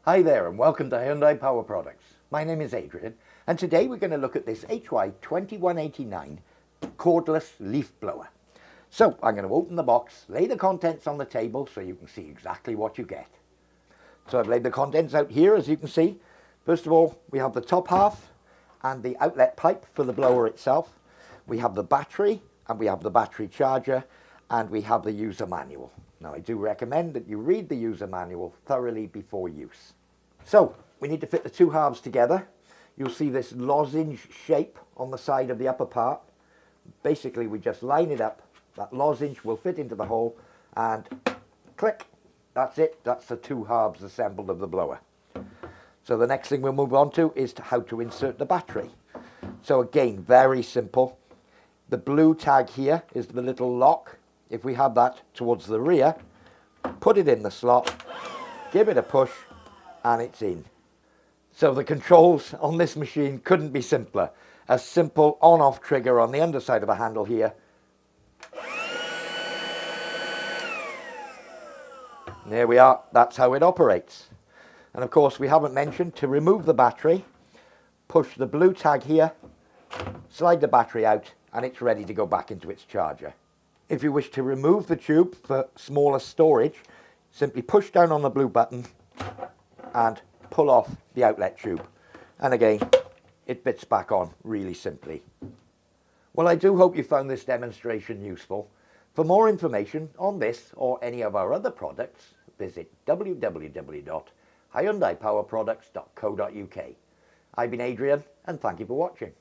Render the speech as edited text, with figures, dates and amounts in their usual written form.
Hi there and welcome to Hyundai Power Products. My name is Adrian and today we're going to look at this HY2189 Cordless Leaf Blower. So I'm going to open the box, lay the contents on the table so you can see exactly what you get. So I've laid the contents out here, as you can see. First of all, we have the top half and the outlet pipe for the blower itself. We have the battery and we have the battery charger and we have the user manual. Now I do recommend that you read the user manual thoroughly before use. So we need to fit the two halves together. You'll see this lozenge shape on the side of the upper part. Basically we just line it up. That lozenge will fit into the hole and click. That's it. That's the two halves assembled of the blower. So the next thing we'll move on to is how to insert the battery. So again, very simple. The blue tag here is the little lock. If we have that towards the rear, put it in the slot, give it a push, and it's in. So the controls on this machine couldn't be simpler. A simple on-off trigger on the underside of a handle here. And there we are, that's how it operates. And of course we haven't mentioned to remove the battery, push the blue tag here, slide the battery out, and it's ready to go back into its charger. If you wish to remove the tube for smaller storage, simply push down on the blue button and pull off the outlet tube. And again, it fits back on really simply. Well, I do hope you found this demonstration useful. For more information on this or any of our other products, visit www.hyundaipowerproducts.co.uk. I've been Adrian, and thank you for watching.